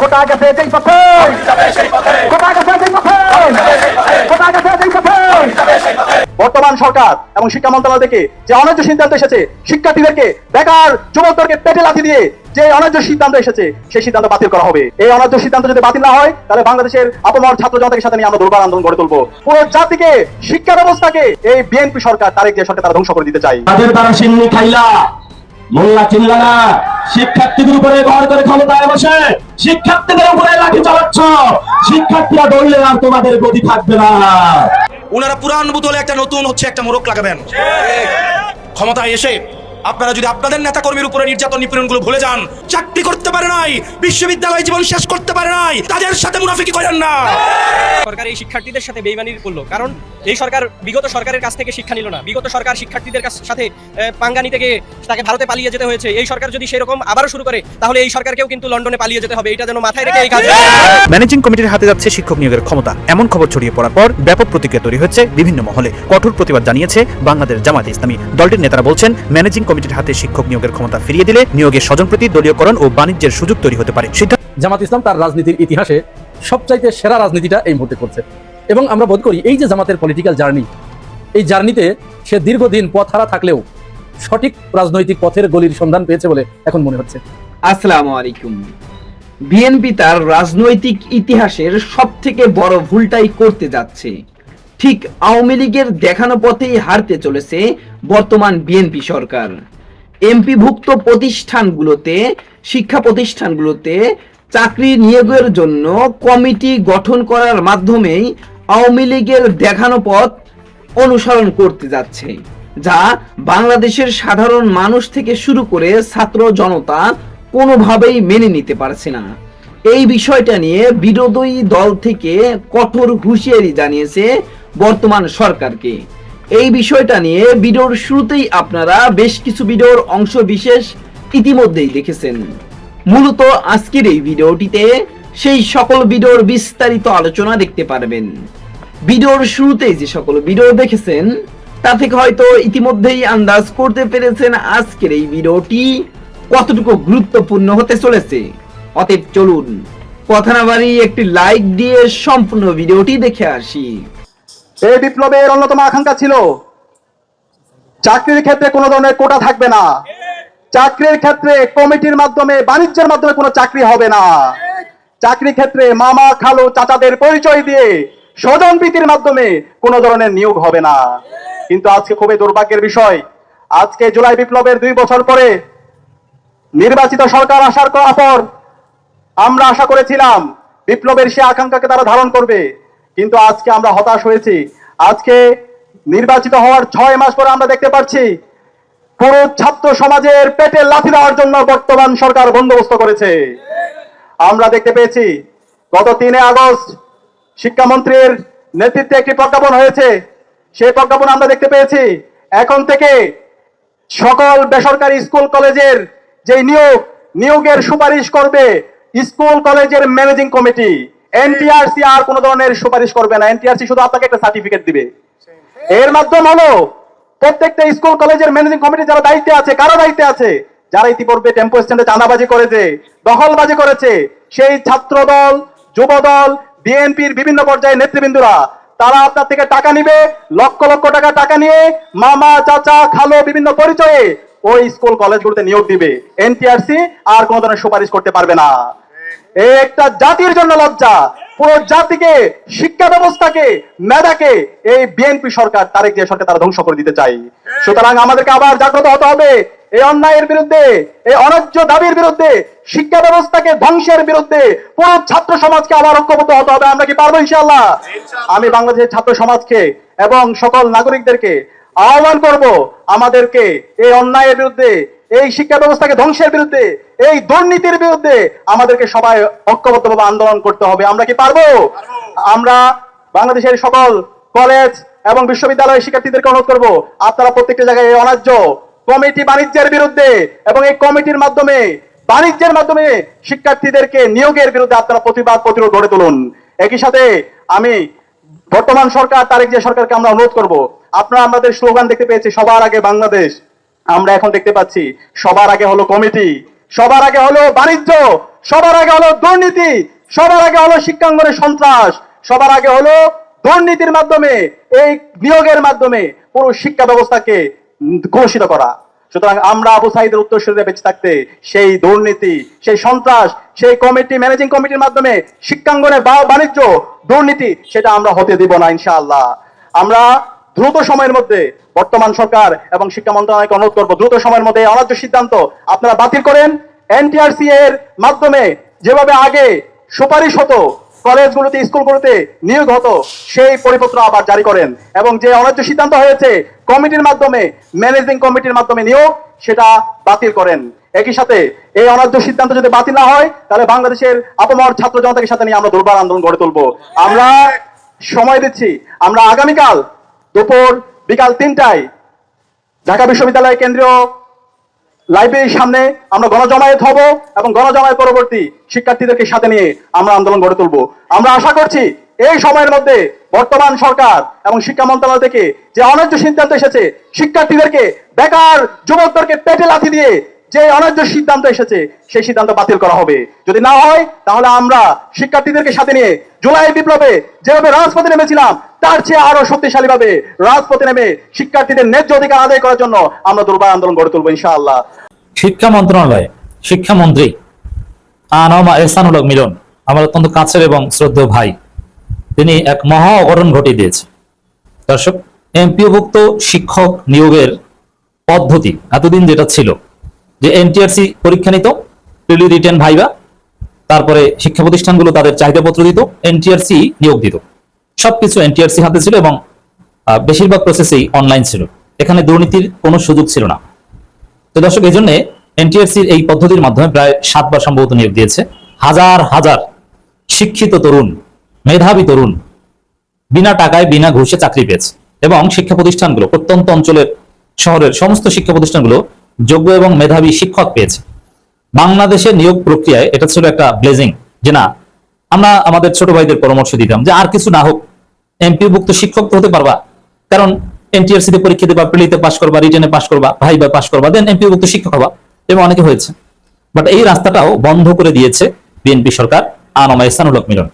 কোটা গেছে যেই পথে, কোটা গেছে যেই পথে, কোটা গেছে যেই পথে। বর্তমান সরকার এবং শিক্ষা মন্ত্রণালয় থেকে যে অন্যায্য সিদ্ধান্ত এসেছে, শিক্ষার্থীদেরকে, বেকার যুবকদেরকে পেটে লাথি দিয়ে যে অন্যায্য সিদ্ধান্ত এসেছে, সেই সিদ্ধান্ত বাতিল করা হবে। এই অন্যায্য সিদ্ধান্ত যদি বাতিল না হয়, তাহলে বাংলাদেশের আপামর ছাত্র জনতাকে সাথে নিয়ে আমরা দুর্বার আন্দোলন গড়ে তুলবো। পুরো জাতিকে, শিক্ষা ব্যবস্থাকে এই বিএনপি সরকার, তারেক জিয়া সরকার তারা ধ্বংস করে দিতে চাই। তাদের তারা সিন্নি খাইলা, মোল্লা চিল্লা না, শিক্ষার্থীদের উপরে ঘর করে ক্ষমতায় বসে শিক্ষার্থীদের উপরে লাঠি চালাচ্ছ। শিক্ষার্থীরা দৌড়লে আর তোমাদের গতি থাকবে না। ওনারা পুরান বোতলে একটা নতুন একটা মোড়ক লাগাবেন। ক্ষমতায় এসে আপনারা যদি আপনাদের নেতা কর্মীর উপরে নির্যাতন নিপীড়নগুলো ভুলে যান, চাকরি করতে পারে নাই, বিশ্ববিদ্যালয় জীবন শেষ করতে পারে নাই, তাদের সাথে মুনাফিকি করেন না। সরকার এই শিক্ষার্থীদের সাথে বেইমানি করলো, কারণ এই সরকার বিগত সরকারের কাছ থেকে শিক্ষা নিল না। বিগত সরকার শিক্ষার্থীদের সাথে পাঙ্গা নিতে গিয়ে তাকে ভারতে পালিয়ে যেতে হয়েছে। এই সরকার যদি সেরকম আবারও শুরু করে, তাহলে এই সরকারকেও কিন্তু লন্ডনে পালিয়ে যেতে হবে। এটা যেন মাথায় রেখে এই কাজ। ম্যানেজিং কমিটির হাতে যাচ্ছে শিক্ষক নিয়োগের ক্ষমতা, এমন খবর ছড়িয়ে পড়ার পর ব্যাপক প্রতিক্রিয়া তৈরি হচ্ছে বিভিন্ন মহলে। কঠোর প্রতিবাদ জানিয়েছে বাংলাদেশ জামায়াতে ইসলামী। দলটির নেতারা বলছেন, ম্যানেজিং কমিটির হাতে শিক্ষক নিয়োগের ক্ষমতা ফিরিয়ে দিলে নিয়োগের স্বজনপ্রীতি, দলীয়করণ ও বাণিজ্যের সুযোগ তৈরি হতে পারে। জামাত ইসলাম তার রাজনীতির ইতিহাসে সবচাইতে সেরা রাজনীতিটা এই মুহূর্তে করছে, এবং আমরা বোধ করি এই যে জামাতের পলিটিক্যাল জার্নি, এই জার্নিতে সে দীর্ঘদিন পথ হারা থাকলেও সঠিক রাজনৈতিক পথের গলির সন্ধান পেয়েছে বলে এখন মনে হচ্ছে। আসসালামু আলাইকুম। বিএনপি তার রাজনৈতিক ইতিহাসের সবথেকে বড় ভুলটাই করতে যাচ্ছে। ঠিক আওয়ামী লীগের দেখানো পথেই হারতে চলেছে বর্তমান বিএনপি সরকার। এমপিভুক্ত প্রতিষ্ঠানগুলোতে, শিক্ষা প্রতিষ্ঠানগুলোতে চাকরি নিয়োগের জন্য কমিটি গঠন করার মাধ্যমেই আওয়ামী লীগের দেখানো পথ অনুসরণ করতে যাচ্ছে, যা বাংলাদেশের সাধারণ মানুষ থেকে শুরু করে ছাত্র জনতা কোনোভাবেই মেনে নিতে পারছে না। এই বিষয়টা নিয়ে বিরোধী দল থেকে কঠোর হুঁশিয়ারি জানিয়েছে বর্তমান সরকারকে। এই বিষয়টা নিয়ে ভিডিওর শুরুতেই আপনারা বেশ কিছু ভিডিওর অংশ বিশেষ ইতিমধ্যেই দেখেছেন। মূলত আজকের এই ভিডিওটিতে সেই সকল ভিডিওর বিস্তারিত আলোচনা দেখতে পারবেন। ভিডিওর শুরুতেই যে সকল ভিডিও দেখেছেন তা থেকে হয়তো ইতিমধ্যেই আন্দাজ করতে পেরেছেন আজকের এই ভিডিওটি কতটুকু গুরুত্বপূর্ণ হতে চলেছে। অতএব চলুন কথা না বাড়িয়ে একটি লাইক দিয়ে সম্পূর্ণ ভিডিওটি দেখে আসি। এই বিপ্লবের অন্যতম আকাঙ্ক্ষা ছিল চাকরির ক্ষেত্রে কোনো ধরনের কোটা থাকবে না, চাকরির ক্ষেত্রে কমিটির মাধ্যমে, বাণিজ্যের মাধ্যমে কোনো চাকরি হবে না, চাকরি ক্ষেত্রে মামা খালু চাচাদের পরিচয় দিয়ে স্বজনপ্রীতির মাধ্যমে কোনো ধরনের নিয়োগ হবে না। কিন্তু আজকে খুবই দুর্ভাগ্যের বিষয়, আজকে জুলাই বিপ্লবের 2 বছর পরে নির্বাচিত সরকার আসার পর আমরা আশা করেছিলাম বিপ্লবের সে আকাঙ্ক্ষাকে তারা ধারণ করবে, কিন্তু আজকে আমরা হতাশ হয়েছি। আজকে নির্বাচিত হওয়ার 6 মাস পরে আমরা দেখতে পাচ্ছি পুরো ছাত্র সমাজের পেটে লাথি দেওয়ার জন্য বর্তমান সরকার বন্দোবস্ত করেছে। আমরা দেখতে পেয়েছি গত 3 আগস্ট শিক্ষামন্ত্রীর নেতৃত্বে একটি প্রজ্ঞাপন হয়েছে। সেই প্রজ্ঞাপন আমরা দেখতে পেয়েছি এখন থেকে সকল বেসরকারি স্কুল কলেজের যে নিয়োগের সুপারিশ করবে স্কুল কলেজের ম্যানেজিং কমিটি। এনটিআরসি আর কোন ধরনের সুপারিশ করবে না, এনটিআরসি শুধু আপনাকে একটা সার্টিফিকেট দিবে। এর মাধ্যম হলো প্রত্যেকটা স্কুল কলেজের ম্যানেজিং কমিটি যারা দায়িত্বে আছে, কারো দায়িত্বে আছে, যারা ইতিপূর্বে টেম্পো স্ট্যান্ডে চাঁদাবাজি করেছে, দখলবাজি করেছে, সেই ছাত্র দল, যুব দল, বিএনপির বিভিন্ন পর্যায়ে নেতৃবৃন্দরা তারা আপনার থেকে টাকা নিবে, লক্ষ লক্ষ টাকা নিয়ে মামা চাচা খালো বিভিন্ন পরিচয়ে ওই স্কুল কলেজগুলোতে নিয়োগ দিবে। এনটিআরসি আর কোন ধরনের সুপারিশ করতে পারবে না। এই একটা জাতির জন্য লজ্জা, পুরো জাতিকে, শিক্ষা ব্যবস্থাকে, মেধাকে এই বিএনপি সরকার, তারেক জিয়া সরকার তারা ধ্বংস করে দিতে চাই। সুতরাং আমাদেরকে আবার জাগ্রত হতে হবে এই অন্যায়ের বিরুদ্ধে, এই অন্যায্য দাবির বিরুদ্ধে, শিক্ষা ব্যবস্থাকে ধ্বংসের বিরুদ্ধে পুরো ছাত্র সমাজকে আবার ঐক্যবদ্ধ হতে হবে। আমরা কি পারবো ইনশাআল্লাহ? আমি বাংলাদেশের ছাত্র সমাজকে এবং সকল নাগরিকদেরকে আহ্বান করব, আমাদেরকে এই অন্যায়ের বিরুদ্ধে, এই শিক্ষা ব্যবস্থাকে ধ্বংসের বিরুদ্ধে, এই দুর্নীতির বিরুদ্ধে আমাদেরকে সবাই ঐক্যবদ্ধভাবে আন্দোলন করতে হবে। আমরা কি পারবো? আমরা বাংলাদেশের সকল কলেজ এবং বিশ্ববিদ্যালয়ের শিক্ষার্থীদেরকে অনুরোধ করব, আপনারা প্রত্যেকটা জায়গায় এই অন্যায্য কমিটি বাণিজ্যের বিরুদ্ধে এবং এই কমিটির মাধ্যমে, বাণিজ্যের মাধ্যমে শিক্ষার্থীদেরকে নিয়োগের বিরুদ্ধে আপনারা প্রতিরোধ গড়ে তুলুন। একই সাথে আমি বর্তমান সরকার, তারেক জিয়া সরকারকে আমরা অনুরোধ করব, আপনারা আমাদের স্লোগান দেখতে পেয়েছি সবার আগে বাংলাদেশ, আমরা এখন দেখতে পাচ্ছি সবার আগে হলো কমিটি। সবার আগে হলো বাণিজ্য, সবার আগে হলো দুর্নীতি, সবার আগে হলো শিক্ষাঙ্গনে সন্ত্রাস, সবার আগে হলো দুর্নীতির মাধ্যমে, এই নিয়োগের মাধ্যমে পুরো শিক্ষা ব্যবস্থাকে কলুষিত করা। সুতরাং আমরা আবু সাইদের উত্তরসূরিরা বেঁচে থাকতে সেই দুর্নীতি, সেই সন্ত্রাস, সেই কমিটি, ম্যানেজিং কমিটির মাধ্যমে শিক্ষাঙ্গনে বাণিজ্য, দুর্নীতি, সেটা আমরা হতে দিব না ইনশাআল্লাহ। আমরা দ্রুত সময়ের মধ্যে বর্তমান সরকার এবং শিক্ষা মন্ত্রণালয়কে অনুরোধ করবো, দ্রুত সময়ের মধ্যে অন্যায্য সিদ্ধান্ত আপনারা বাতিল করেন। এনটিআরসি এর মাধ্যমে যেভাবে আগে সুপারিশ হতো, কলেজগুলোতে, স্কুলগুলোতে নিয়োগ হতো, সেই পরিপত্র আবার জারি করেন এবং যে অন্যায্য সিদ্ধান্ত হয়েছে কমিটির মাধ্যমে, ম্যানেজিং কমিটির মাধ্যমে নিয়োগ, সেটা বাতিল করেন। একই সাথে এই অন্যায্য সিদ্ধান্ত যদি বাতিল না হয়, তাহলে বাংলাদেশের আপামর ছাত্র জনতাকে সাথে নিয়ে আমরা দুর্বার আন্দোলন গড়ে তুলবো। আমরা সময় দিচ্ছি, আমরা আগামীকাল দুপুর বিকাল 3টায় ঢাকা বিশ্ববিদ্যালয় কেন্দ্রীয় লাইব্রেরির সামনে আমরা গণজমায়েত হব এবং গণজমায়েত পরবর্তী শিক্ষার্থীদেরকে সাথে নিয়ে আমরা আন্দোলন গড়ে তুলব। আমরা আশা করছি এই সময়ের মধ্যে বর্তমান সরকার এবং শিক্ষা মন্ত্রণালয় থেকে যে অন্যায্য সিদ্ধান্ত এসেছে, শিক্ষার্থীদেরকে, বেকার যুবকদেরকে পেটে লাথি দিয়ে যে অন্যায্য সিদ্ধান্ত এসেছে, সেই সিদ্ধান্ত বাতিল করা হবে। যদি না হয়, তাহলে আমরা শিক্ষার্থীদেরকে সাথে নিয়ে জুলাই বিপ্লবে যেভাবে রাজপথে নেমেছিলাম, তার চেয়ে আরো শক্তিশালী ভাবে রাজপথে নেমে শিক্ষার্থীদের ন্যায্য অধিকার আদায় করার জন্য আমরা দুর্বার আন্দোলন গড়ে তুলবো ইনশাআল্লাহ। শিক্ষা মন্ত্রণালয়ে শিক্ষামন্ত্রী আনম এহসানুল হক মিলন আমার অত্যন্ত কাছের এবং শ্রদ্ধেয় ভাই, তিনি এক মহা অঘটন ঘটিয়ে দিয়েছে। দর্শক, এমপিওভুক্ত শিক্ষক নিয়োগের পদ্ধতি এতদিন যেটা ছিল যে এনটিআরসি পরীক্ষা নিত, প্রিলি রিটেন ভাইবা, তারপরে শিক্ষা প্রতিষ্ঠানগুলো তাদের চাহিদাপত্র দিত, এনটিআরসি নিয়োগ দিত, সবকিছু এনটিআরসি হাতে ছিল এবং বেশিরভাগ প্রসেসেই অনলাইন ছিল, এখানে দুর্নীতির কোনো সুযোগ ছিল না। তো দর্শক, এই জন্য এনটিআরসির এই পদ্ধতির মাধ্যমে প্রায় 7 বার সম্ভবত নিয়োগ দিয়েছে। হাজার হাজার শিক্ষিত তরুণ, মেধাবী তরুণ বিনা টাকায়, বিনা ঘুষে চাকরি পেয়েছে এবং শিক্ষা প্রতিষ্ঠানগুলো, প্রত্যন্ত অঞ্চলের, শহরের সমস্ত শিক্ষা প্রতিষ্ঠানগুলো যোগ্য এবং মেধাবী শিক্ষক পেয়েছে। বাংলাদেশের নিয়োগ প্রক্রিয়ায় এটা ছিল একটা ব্লেজিং, যে না, আমরা আমাদের ছোট ভাইদের পরামর্শ দিতাম যে আর কিছু না হোক, এমপিওভুক্ত শিক্ষক তো হতে পারবা, কারণ এনটিআরসি তে পরীক্ষা দেবা, প্রিলিতে পাস করবা, রিটেনে পাস করবা, ভাইবা পাস করবা, দেন এমপিওভুক্ত শিক্ষক হবা, এবং অনেকে হয়েছে। বাট এই রাস্তাটাও বন্ধ করে দিয়েছে বিএনপি সরকার, আনম এহসানুল হক মিলন।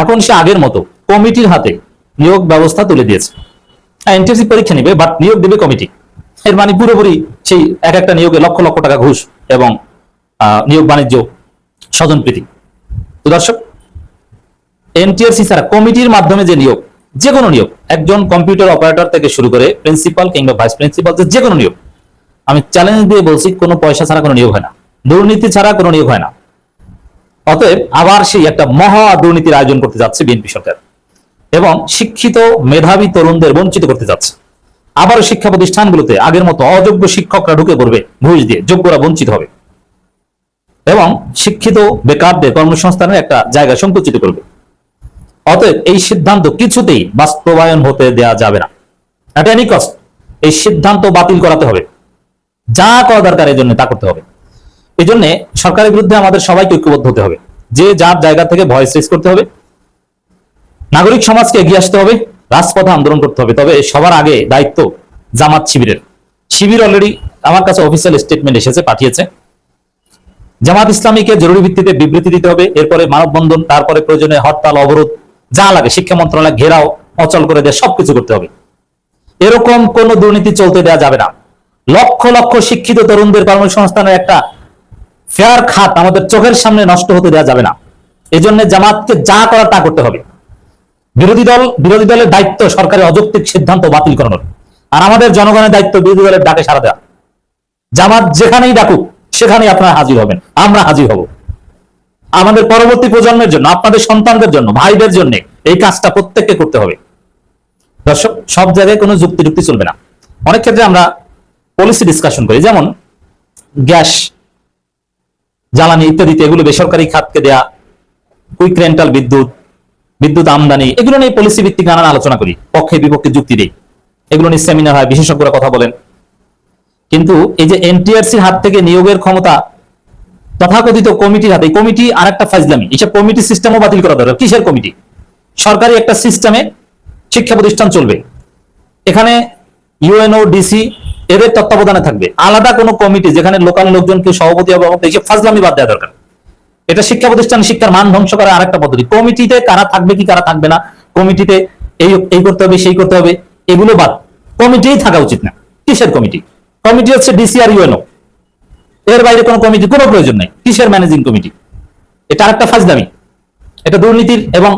এখন সে আগের মতো কমিটির হাতে নিয়োগ ব্যবস্থা তুলে দিয়েছে। এনটিআরসি পরীক্ষা নিবে, বাট নিয়োগ দেবে কমিটি। এর মানে পুরোপুরি সেই এক একটা নিয়োগে লক্ষ লক্ষ টাকা ঘুষ এবং নিয়োগ বাণিজ্য, স্বজনপ্রীতি। তো দর্শক, এনটিআরসি ছাড়া কমিটির মাধ্যমে যে নিয়োগ, যে কোনো নিয়োগ, একজন কম্পিউটার অপারেটর থেকে শুরু করে প্রিন্সিপাল কিংবা ভাইস প্রিন্সিপাল, যে কোনো নিয়োগ, আমি চ্যালেঞ্জ দিয়ে বলছি, কোনো পয়সা ছাড়া কোনো নিয়োগ হয় না, দুর্নীতি ছাড়া কোনো নিয়োগ হয় না। অতএব আবার সেই একটা মহা দুর্নীতির আয়োজন করতে যাচ্ছে বিএনপি সরকার এবং শিক্ষিত মেধাবী তরুণদের বঞ্চিত করতে যাচ্ছে। আবারও শিক্ষা প্রতিষ্ঠানগুলোতে আগের মতো অযোগ্য শিক্ষকরা ঢুকে পড়বে ঘুষ দিয়ে, যোগ্যরা বঞ্চিত হবে এবং শিক্ষিত বেকারদের কর্মসংস্থানের একটা জায়গা সংকুচিত করবে। অতএব এই সিদ্ধান্ত কিছুতেই বাস্তবায়ন হতে দেওয়া যাবে না। এট এনি কস্ট এই সিদ্ধান্ত বাতিল করাতে হবে, যা করা দরকার এই জন্য তা করতে হবে। এই জন্য সরকারের বিরুদ্ধে আমাদের সবাইকে ঐক্যবদ্ধ হতে হবে, যে যার জায়গা থেকে ভয়েস রেজ করতে হবে, নাগরিক সমাজকে এগিয়ে আসতে হবে, রাজপথে আন্দোলন করতে হবে। তবে সবার আগে দায়িত্ব জামাত শিবিরের। শিবির অলরেডি আমার কাছে অফিসিয়াল স্টেটমেন্ট এসেছে, পাঠিয়েছে। জামাত ইসলামীকে জরুরি ভিত্তিতে বিবৃতি দিতে হবে, এরপরে মানববন্ধন, তারপরে প্রয়োজনে হরতাল, অবরোধ, যা লাগে, শিক্ষা মন্ত্রণালয় ঘেরাও, অচল করে দেয়, সবকিছু করতে হবে। এরকম কোন দুর্নীতি চলতে দেওয়া যাবে না। লক্ষ লক্ষ শিক্ষিত তরুণদের কর্মসংস্থানের একটা ফেয়ার খাত আমাদের চোখের সামনে নষ্ট হতে দেওয়া যাবে না। এই জন্য জামাতকে যা করা তা করতে হবে। বিরোধী দলের দায়িত্ব সরকারের অযৌক্তিক সিদ্ধান্ত বাতিল করানোর, আর আমাদের জনগণের দায়িত্ব বিরোধী দলের ডাকে সাড়া দেওয়া। জামাত যেখানেই ডাকুক সেখানেই আপনারা হাজির হবেন, আমরা হাজির হব। আমাদের পরবর্তী প্রজন্মের জন্য, আপনাদের সন্তানদের জন্য, ভাইদের জন্য এই কাজটা প্রত্যেককে করতে হবে। দর্শক, সব জায়গায় কোনো যুক্তি চলবে না। অনেক ক্ষেত্রে আমরা পলিসি ডিসকাশন করি, যেমন গ্যাস, জ্বালানি ইত্যাদিতে এগুলো বেসরকারি খাতকে দেয়া, কুইক রেন্টাল বিদ্যুৎ আমদানি, এগুলো নিয়ে পলিসি ভিত্তিক নানান আলোচনা করি, পক্ষে বিপক্ষে যুক্তি দেই, এগুলো নিয়ে সেমিনার হয়, বিশেষজ্ঞরা কথা বলেন। কিন্তু এই যে এনটিআরসির হাত থেকে নিয়োগের ক্ষমতা তথাকথিত কমিটির হাতে, কমিটি আর একটা ফাজলামি, এইসব কমিটি সিস্টেমও বাতিল করা দরকার। কিসের কমিটি? সরকারি একটা সিস্টেমে শিক্ষা প্রতিষ্ঠান চলবে, এখানে ইউএনও, ডিসি, এদের তত্ত্বাবধানে থাকবে। আলাদা কোনো কমিটি যেখানে লোকাল লোকজনকে সভাপতি হবে, এইসব ফাজলামি বাদ দেওয়া দরকার। এটা শিক্ষা প্রতিষ্ঠানে শিক্ষার মান ধ্বংস করার আরেকটা পদ্ধতি। কমিটিতে কারা থাকবে কি কারা থাকবে না, কমিটিতে এই করতে হবে সেই করতে হবে, এগুলো বাদ। কমিটিই থাকা উচিত না। কিসের কমিটি? কমিটি হচ্ছে ডিসি আর ইউএনও, এর বাইরে কোনো কমিটি কোনো প্রয়োজন নাই। কিসের ম্যানেজিং কমিটি? এটা আরেকটা ফাজলামি। এটা দুর্নীতির এবং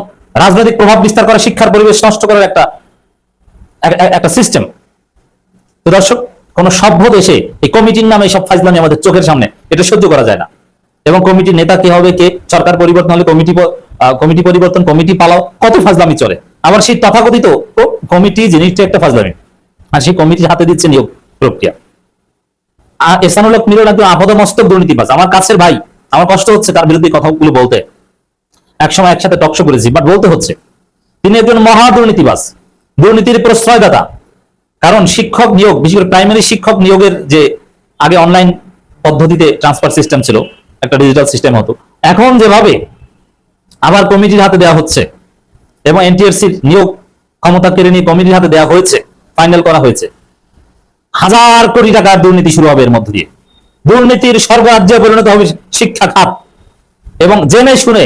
রাজনৈতিক প্রভাব বিস্তার করা, শিক্ষার পরিবেশ নষ্ট করার একটা সিস্টেম। তো দর্শক, কোন সভ্য দেশে এই কমিটির নামে সব ফাজলামি আমাদের চোখের সামনে, এটা সহ্য করা যায় না। এবং কমিটির নেতা কে হবে, কে, সরকার পরিবর্তন হলে কমিটি পরিবর্তন, কমিটি পালাও, কত ফাজলামি চলে। আবার সেই তথাকথিত কমিটি জিনিসটা একটা ফাজলামি, আর সেই কমিটির হাতে দিচ্ছে নিয়োগ প্রক্রিয়া। আর এহসানুল হক মিলন একদম আপাদমস্তক দুর্নীতিবাজ, আমার কাছের ভাই। আমার কষ্ট হচ্ছে তার বিরুদ্ধে কথাগুলো বলতে, একসময় একসাথে টকশো করেছি, বাট বলতে হচ্ছে তিনি একজন মহা দুর্নীতিবাজ, দুর্নীতির প্রশ্রয়দাতা। কারণ শিক্ষক নিয়োগ, বিশেষ করে প্রাইমারি শিক্ষক নিয়োগের যে আগে অনলাইন পদ্ধতিতে ট্রান্সফার সিস্টেম ছিল, একটা ডিজিটাল সিস্টেম হতো, এখন যেভাবে আবার কমিটির হাতে দেওয়া হচ্ছে এবং এনটিআরসির নিয়োগ ক্ষমতা কেড়ে নিয়ে কমিটির হাতে দেওয়া হয়েছে, ফাইনাল করা হয়েছে, হাজার কোটি টাকার দুর্নীতি শুরু হবে এর মধ্য দিয়ে। দুর্নীতির সর্বরাজ্যে পরিণত হবে শিক্ষা খাত, এবং জেনে শুনে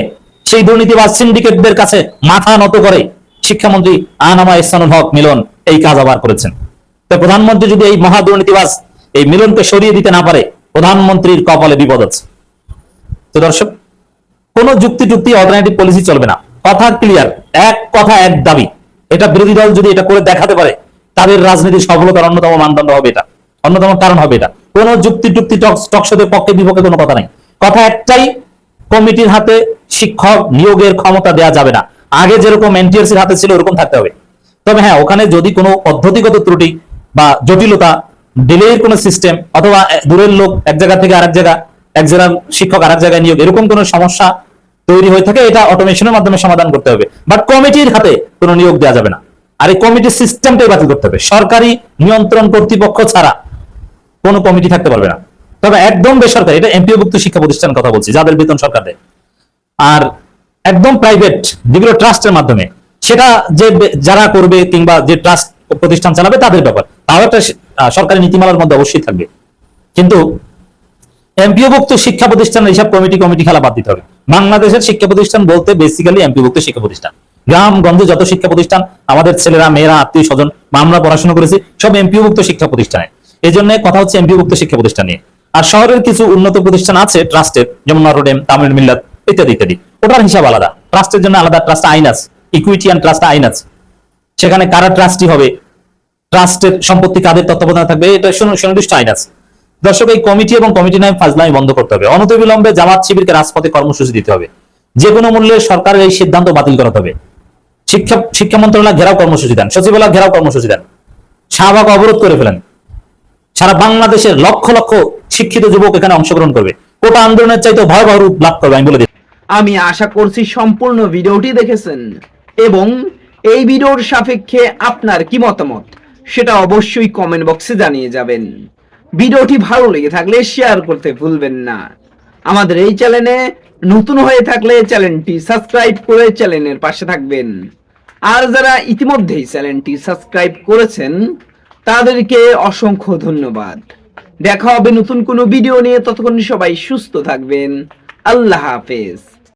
সেই দুর্নীতিবাজ সিন্ডিকেটদের কাছে মাথা নত করে শিক্ষামন্ত্রী আনামা এহসানুল হক মিলন এই কাজ আবার করেছেন। তো প্রধানমন্ত্রী যদি এই মহা দুর্নীতিবাজ এই মিলনকে সরিয়ে দিতে না পারে, প্রধানমন্ত্রীর কপালে বিপদ আছে। তো দর্শক, কোন যুক্তি অল্টারনেটিভ পলিসি চলবে না। কথা ক্লিয়ার, এক কথা এক দাবি। এটা বিরোধী দল যদি এটা করে দেখাতে পারে, তাদের রাজনীতির সফলতার অন্যতম মানদণ্ড হবে এটা, অন্যতম কারণ হবে এটা। কোন যুক্তি টকশোতে পক্ষে বিপক্ষে কোনো কথা নাই। কথা একটাই, কমিটির হাতে শিক্ষক নিয়োগের ক্ষমতা দেওয়া যাবে না। আগে যেরকম এনটিআরসির হাতে ছিল ওরকম থাকতে হবে। তবে হ্যাঁ, ওখানে যদি কোনো পদ্ধতিগত ত্রুটি বা জটিলতা, ডিলের কোনো সিস্টেম, অথবা দূরের লোক এক জায়গা থেকে আরেক জায়গা, এক জেলার শিক্ষক আরেক জায়গায় নিয়োগ, এরকম কোনো সমস্যা তৈরি হয়ে থাকে, এটা অটোমেশনের মাধ্যমে সমাধান করতে হবে। বাট কমিটির হাতে কোনো নিয়োগ দেওয়া যাবে না। আর এই কমিটির সিস্টেমটাই বাতিল করতে হবে। সরকারি নিয়ন্ত্রণ কর্তৃপক্ষ ছাড়া কোনো কমিটি থাকতে পারবে না। তবে একদম বেসরকারি, এটা এমপিওভুক্ত শিক্ষা প্রতিষ্ঠান কথা বলছি, যাদের বেতন সরকার দেয়। আর একদম প্রাইভেট যেগুলো ট্রাস্টের মাধ্যমে, সেটা যে যারা করবে কিংবা যে ট্রাস্ট প্রতিষ্ঠান চালাবে তাদের ব্যাপার, তাও একটা সরকারি নীতিমালার মধ্যে অবশ্যই থাকবে। কিন্তু এমপিওভুক্ত শিক্ষা প্রতিষ্ঠান এইসব কমিটি খেলা বাদ দিতে হবে। বাংলাদেশের শিক্ষা প্রতিষ্ঠান বলতে বেসিক্যালি এমপিওভুক্ত শিক্ষা প্রতিষ্ঠান। গ্রামগঞ্জে যত শিক্ষা প্রতিষ্ঠান, আমাদের ছেলেরা মেয়েরা আত্মীয় স্বজন বা আমরা পড়াশোনা করেছি, সব এমপিওভুক্ত শিক্ষা প্রতিষ্ঠানে। এই জন্য কথা হচ্ছে এমপিওভুক্ত শিক্ষা প্রতিষ্ঠান নিয়ে। আর শহরের কিছু উন্নত প্রতিষ্ঠান আছে ট্রাস্টের, যেমন নটরডেম, তামিল মিল্লাত ইত্যাদি ইত্যাদি, ওটার হিসাব আলাদা। ট্রাস্টের জন্য আলাদা ট্রাস্ট আইন আছে, ইকুইটি অ্যান্ড ট্রাস্ট আইন আছে। সেখানে কারা ট্রাস্টি হবে, ট্রাস্টের সম্পত্তি কাদের তত্ত্বাবধানে থাকবে, এটা সুনির্দিষ্ট আইন আছে। দর্শক, এই কমিটি এবং কমিটি নামে ফাজলামি বন্ধ করতে হবে। অনতিবিলম্বে জামাত শিবিরকে রাজপথে কর্মসূচি দিতে হবে। যে কোনো মূল্যে সরকারের এই সিদ্ধান্ত বাতিল করাতে হবে। শিক্ষা মন্ত্রণালয় ঘেরাও কর্মসূচি দেন, সচিবালয় ঘেরাও কর্মসূচি দেন, শাহবাগ অবরোধ করে ফেলেন। সারা বাংলাদেশের লক্ষ লক্ষ শিক্ষিত যুবক এখানে অংশগ্রহণ করবে। কোটা আন্দোলনের চাইতে ভয়াবহ রূপ লাভ করবে, আমি বলে দিই। আমি আশা করছি সম্পূর্ণ ভিডিওটি দেখেছেন এবং এই ভিডিওর সাপেক্ষে আপনার কি মতামত সেটা অবশ্যই কমেন্ট বক্সে জানিয়ে যাবেন। ভিডিওটি ভালো লেগে থাকলে শেয়ার করতে ভুলবেন না। আমাদের এই চ্যানেলে নতুন হয়ে থাকলে চ্যানেলটি সাবস্ক্রাইব করে চ্যানেলের পাশে থাকবেন। আর যারা ইতিমধ্যেই চ্যানেলটি সাবস্ক্রাইব করেছেন তাদেরকে অসংখ্য ধন্যবাদ। দেখা হবে নতুন কোনো ভিডিও নিয়ে, ততক্ষণ সবাই সুস্থ থাকবেন। আল্লাহ হাফেজ।